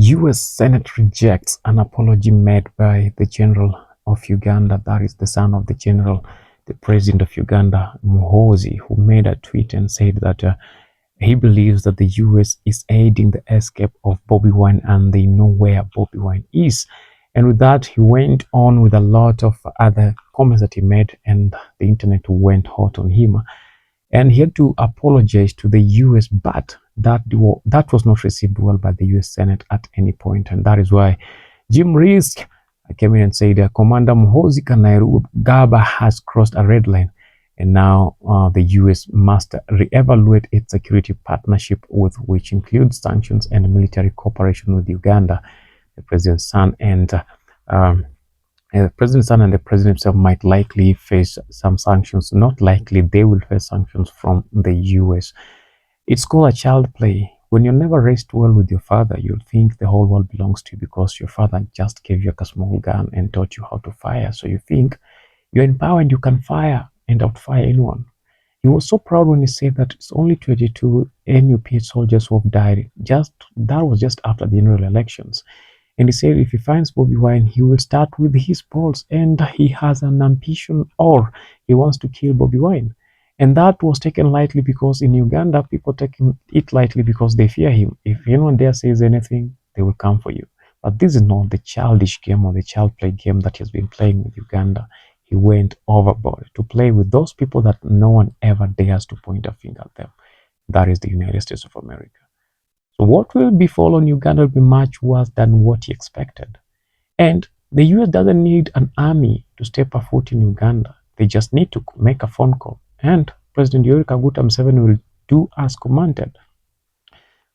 US Senate rejects an apology made by the General of Uganda, that is the son of the General, the President of Uganda, Muhoozi, who made a tweet and said that he believes that the US is aiding the escape of Bobi Wine and they know where Bobi Wine is. And with that, he went on with a lot of other comments that he made, and the internet went hot on him. And he had to apologize to the US, but that was not received well by the US Senate at any point. And that is why Jim Risk came in and said, Commander Muhoozi Kainerugaba has crossed a red line. And now the US must reevaluate its security partnership, with which includes sanctions and military cooperation with Uganda. The president's son and the president's son and the president himself might likely face some sanctions. Not likely, they will face sanctions from the US. It's called a child play. When you're never raised well with your father, you'll think the whole world belongs to you because your father just gave you a small gun and taught you how to fire. So you think you're in power and you can fire and outfire anyone. He was so proud when he said that it's only 22 NUP soldiers who have died. That was just after the general elections. And he said if he finds Bobi Wine, he will start with his polls, and he has an ambition, or he wants to kill Bobi Wine. And that was taken lightly because in Uganda, people take it lightly because they fear him. If anyone there says anything, they will come for you. But this is not the childish game or the child play game that he has been playing with Uganda. He went overboard to play with those people that no one ever dares to point a finger at them. That is the United States of America. So what will befall on Uganda will be much worse than what he expected. And the US doesn't need an army to step a foot in Uganda. They just need to make a phone call. And President Yoweri Kaguta Museveni will do as commanded.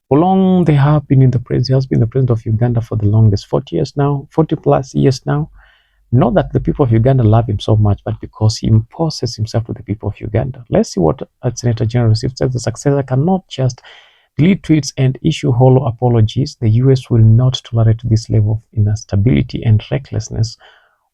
For long they have been in the president. He has been the president of Uganda for the longest, 40 years now, 40 plus years now. Not that the people of Uganda love him so much, but because he imposes himself to the people of Uganda. Let's see what Senator General says. The successor cannot just delete tweets and issue hollow apologies. The US will not tolerate this level of instability and recklessness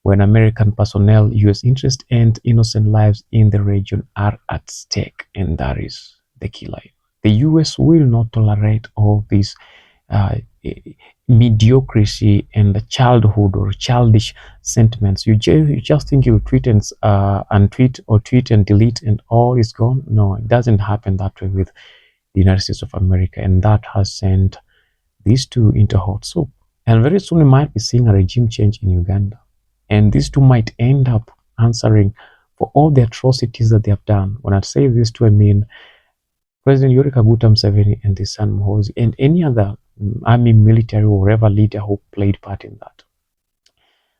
when American personnel, US interests, and innocent lives in the region are at stake. And that is the key line. The US will not tolerate all this mediocrity and the childhood or childish sentiments. You just think you tweet and tweet, or tweet and delete and all is gone. No, it doesn't happen that way with the United States of America, and that has sent these two into hot soup. And very soon we might be seeing a regime change in Uganda, and these two might end up answering for all the atrocities that they have done. When I say these two, I mean President Yoweri Kaguta Museveni and his son Muhoozi, and any other army, military, or whatever leader who played part in that.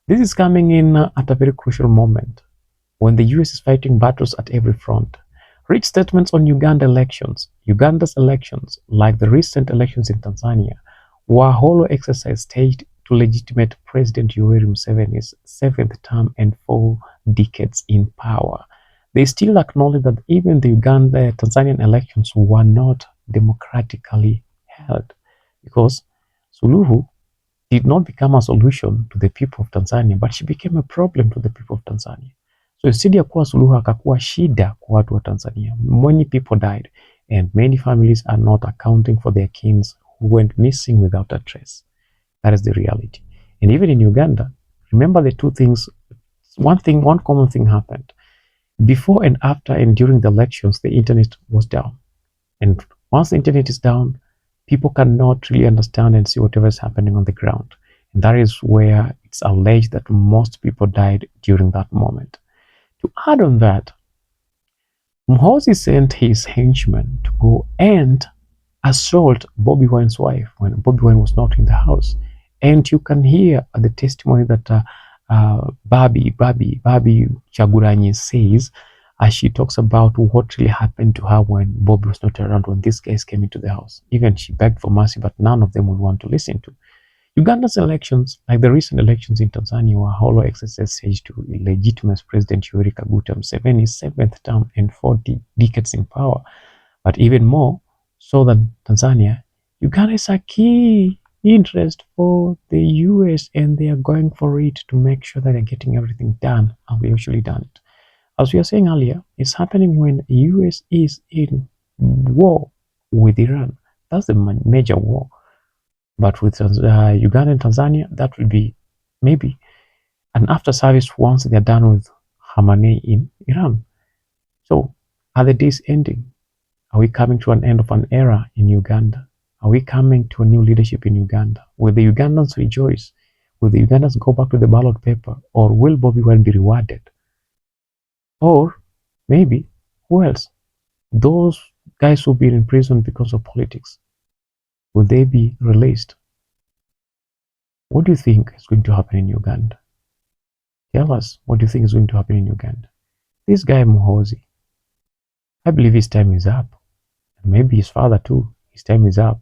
This is coming in at a very crucial moment when the US is fighting battles at every front. Rich statements on Uganda's elections, like the recent elections in Tanzania, were a hollow exercise staged to legitimate President Yoweri Museveni's 7th term and 4 decades in power. They still acknowledge that even the Tanzanian elections were not democratically held, because Suluhu did not become a solution to the people of Tanzania, but she became a problem to the people of Tanzania. So instead ya kuwa suluhu akakuwa shida kwa watu wa Tanzania. Many people died, and many families are not accounting for their kins who went missing without a trace. That is the reality. And even in Uganda, remember the two things. One common thing happened. Before and after and during the elections, the internet was down. And once the internet is down, people cannot really understand and see whatever is happening on the ground. And that is where it's alleged that most people died during that moment. To add on that, Muhoozi sent his henchmen to go and assault Bobi Wine's wife when Bobi Wine was not in the house. And you can hear the testimony that Babi Chaguranyi says as she talks about what really happened to her when Bobi was not around, when these guys came into the house. Even she begged for mercy, but none of them would want to listen to. Uganda's elections, like the recent elections in Tanzania, were a hollow exercise staged to legitimize President Yoweri Kaguta Museveni's 7th term and 4 decades in power. But even more so than Tanzania, Uganda is a key interest for the US, and they are going for it to make sure that they're getting everything done, and we usually done it. As we were saying earlier, it's happening when the US is in war with Iran. That's the major war. But with Uganda and Tanzania, that will be maybe an after service once they're done with Khamenei in Iran. So are the days ending? Are we coming to an end of an era in Uganda? Are we coming to a new leadership in Uganda? Will the Ugandans rejoice? Will the Ugandans go back to the ballot paper? Or will Bobby Wine be rewarded? Or maybe, who else? Those guys who've been in prison because of politics, will they be released? What do you think is going to happen in Uganda? Tell us what do you think is going to happen in Uganda. This guy Muhoozi, I believe his time is up. And maybe his father too, his time is up.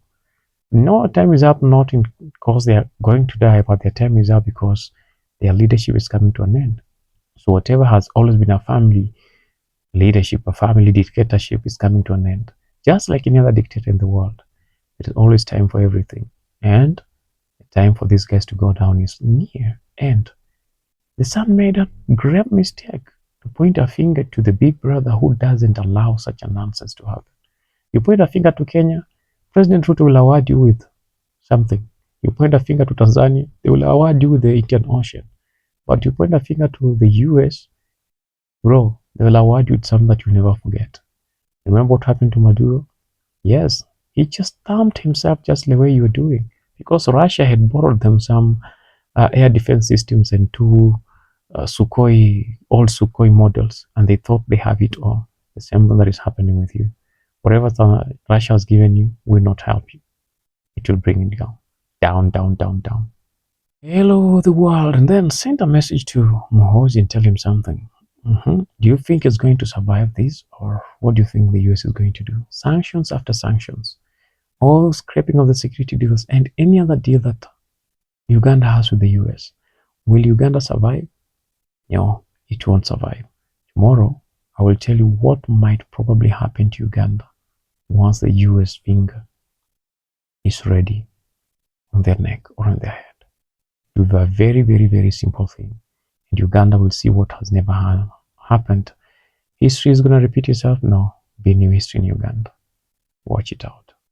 No, time is up not because they are going to die, but their time is up because their leadership is coming to an end. So whatever has always been a family leadership, a family dictatorship is coming to an end. Just like any other dictator in the world, it is always time for everything. And the time for these guys to go down is near. And the son made a grave mistake to point a finger to the big brother who doesn't allow such a nonsense to happen. You point a finger to Kenya, President Ruto will award you with something. You point a finger to Tanzania, they will award you with the Indian Ocean. But you point a finger to the US, bro, they will award you with something that you'll never forget. Remember what happened to Maduro? Yes, he just thumped himself just the way you were doing. Because Russia had borrowed them some air defense systems and two old Sukhoi models, and they thought they have it all. The same thing that is happening with you. Whatever Russia has given you will not help you. It will bring it down. Down, down, down, down. Hello, the world. And then send a message to Muhoozi and tell him something. Do you think it's going to survive this? Or what do you think the US is going to do? Sanctions after sanctions. All scraping of the security deals and any other deal that Uganda has with the US. Will Uganda survive? No, it won't survive. Tomorrow, I will tell you what might probably happen to Uganda once the US finger is ready on their neck or on their head. It will be a very, very, very simple thing. And Uganda will see what has never happened. History is going to repeat itself? No. Be new history in Uganda. Watch it out.